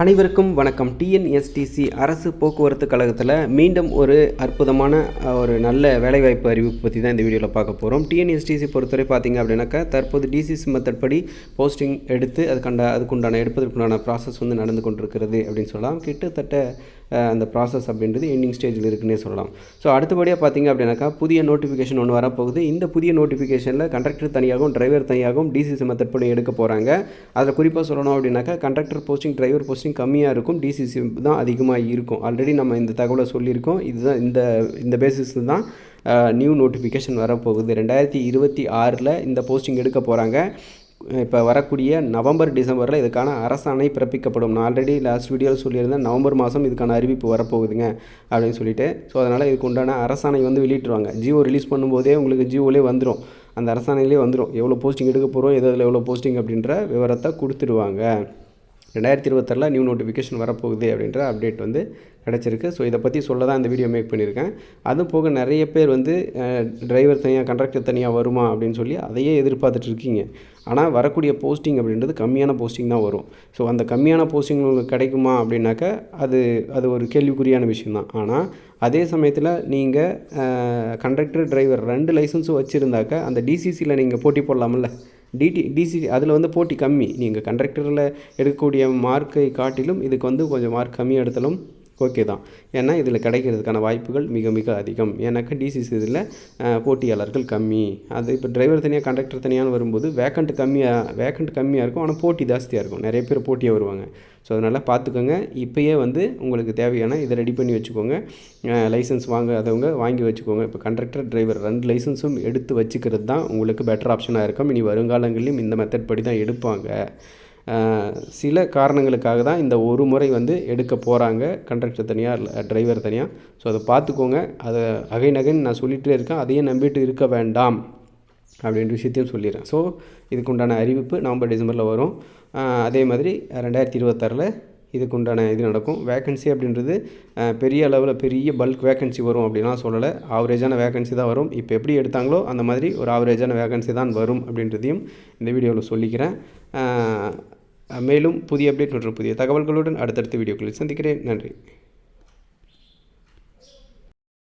அனைவருக்கும் வணக்கம். டிஎன்எஸ்டிசி அரசு போக்குவரத்து கழகத்தில் மீண்டும் ஒரு அற்புதமான ஒரு நல்ல வேலைவாய்ப்பு அறிவிப்பு பற்றி தான் இந்த வீடியோவில் பார்க்க போகிறோம். டிஎன்எஸ்டிசி பொறுத்தவரை பார்த்திங்க அப்படின்னாக்கா தற்போது டிசிசி மெத்தட் படி போஸ்டிங் எடுத்து அதுக்குண்டான எடுப்பதற்குண்டான ப்ராசஸ் வந்து நடந்து கொண்டிருக்கிறது அப்படின்னு சொல்லலாம். கிட்டத்தட்ட அந்த ப்ராசஸ் அப்படின்றது எண்டிங் ஸ்டேஜில் இருக்குன்னே சொல்லலாம். ஸோ அடுத்தபடியாக பார்த்திங்க அப்படின்னாக்கா புதிய நோட்டிஃபிகேஷன் ஒன்று வரப்போகுது. இந்த புதிய நோட்டிஃபிகேஷனில் கண்டக்டர் தனியாகவும் டிரைவர் தனியாகவும் டிசிசி மெத்தட் படி எடுக்க போகிறாங்க. அதில் குறிப்பாக சொல்லணும் அப்படின்னாக்கா கண்டக்டர் போஸ்டிங் டிரைவர் போஸ்டிங் கம்மியாக இருக்கும், டிசிசி தான் அதிகமாக இருக்கும். ஆல்ரெடி நம்ம இந்த தகவலை சொல்லியிருக்கோம். இதுதான் இந்த பேசிஸ் தான் நியூ நோட்டிஃபிகேஷன் வரப்போகுது. 2026 இந்த போஸ்டிங் எடுக்க போகிறாங்க. இப்போ வரக்கூடிய நவம்பர் டிசம்பரில் இதுக்கான அரசாணை பிறப்பிக்கப்படும். நான் ஆல்ரெடி லாஸ்ட் வீடியோவில் சொல்லியிருந்தேன், நவம்பர் மாதம் இதுக்கான அறிவிப்பு வரப்போகுதுங்க அப்படின்னு சொல்லிட்டு. ஸோ அதனால் இதுக்கு உண்டான அரசாணை வந்து வெளியிட்டுருவாங்க. ஜியோ ரிலீஸ் பண்ணும்போதே உங்களுக்கு ஜியோவிலே வந்துடும், அந்த அரசாணையிலே வந்துடும் எவ்வளோ போஸ்டிங் எடுக்க போகிறோம், எதில் எவ்வளோ போஸ்டிங் அப்படின்ற விவரத்தை கொடுத்துருவாங்க. 2026 நியூ நோட்டிஃபிகேஷன் வரப்போகுது அப்படின்ற அப்டேட் வந்து கிடச்சிருக்கு. ஸோ இதை பற்றி சொல்ல தான் இந்த வீடியோ மேக் பண்ணியிருக்கேன். அதுவும் போக நிறைய பேர் வந்து டிரைவர் தனியாக கண்டக்டர் தனியாக வருமா அப்படின்னு சொல்லி அதையே எதிர்பார்த்துட்ருக்கீங்க. ஆனால் வரக்கூடிய போஸ்டிங் அப்படின்றது கம்மியான போஸ்டிங் தான் வரும். ஸோ அந்த கம்மியான போஸ்டிங் உங்களுக்கு கிடைக்குமா அப்படின்னாக்கா அது ஒரு கேள்விக்குறியான விஷயந்தான். ஆனால் அதே சமயத்தில் நீங்கள் கண்டக்டர் டிரைவர் 2 லைசன்ஸும் வச்சுருந்தாக்கா அந்த டிசிசியில் நீங்கள் போட்டி போடலாமில்ல. டிசி அதில் வந்து போட்டி கம்மி. நீங்கள் கண்டக்டரில் எடுக்கக்கூடிய மார்க்கை காட்டிலும் இதுக்கு வந்து கொஞ்சம் மார்க் கம்மியாக எடுத்தாலும் ஓகே தான். ஏன்னா இதில் கிடைக்கிறதுக்கான வாய்ப்புகள் மிக மிக அதிகம். ஏன்னாக்கா டிசிசி இதில் போட்டியாளர்கள் கம்மி. அது இப்போ டிரைவர் தனியாக கண்டக்டர் தனியாக வரும்போது வேக்கண்ட் கம்மியாக இருக்கும், ஆனால் போட்டி ஜாஸ்தியாக இருக்கும். நிறைய பேர் போட்டியாக வருவாங்க. ஸோ அதனால் பார்த்துக்கோங்க. இப்போயே வந்து உங்களுக்கு தேவையான இதை ரெடி பண்ணி வச்சுக்கோங்க. லைசன்ஸ் வாங்காதவங்க வாங்கி வச்சுக்கோங்க. இப்போ கண்டக்டர் டிரைவர் 2 லைசன்ஸும் எடுத்து வச்சுக்கிறது தான் உங்களுக்கு பெட்டர் ஆப்ஷனாக இருக்கும். இனி வருங்காலங்களிலும் இந்த மெத்தட் படி தான் எடுப்பாங்க. சில காரணங்களுக்காக தான் இந்த ஒரு முறை வந்து எடுக்க போகிறாங்க, கண்டக்டர் தனியாக டிரைவர் தனியாக. ஸோ அதை பார்த்துக்கோங்க. அதை அகைன் நான் சொல்லிகிட்டே இருக்கேன், அதையே நம்பிட்டு இருக்க வேண்டாம் அப்படின்ற விஷயத்தையும் சொல்லிடுறேன். ஸோ இதுக்குண்டான அறிவிப்பு நவம்பர் டிசம்பரில் வரும். அதே மாதிரி 2026 இதுக்கு உண்டான இது நடக்கும். வேக்கன்சி அப்படின்றது பெரிய அளவில் பெரிய பல்க் வேக்கன்சி வரும் அப்படின்லாம் சொல்லலை. ஆவரேஜான வேக்கன்சி தான் வரும். இப்போ எப்படி எடுத்தாங்களோ அந்த மாதிரி ஒரு ஆவரேஜான வேக்கன்சி தான் வரும் அப்படின்றதையும் இந்த வீடியோவில் சொல்லிக்கிறேன். மேலும் புதிய அப்டேட் மற்றும் புதிய தகவல்களுடன் அடுத்தடுத்த வீடியோக்களில் சந்திக்கிறேன். நன்றி.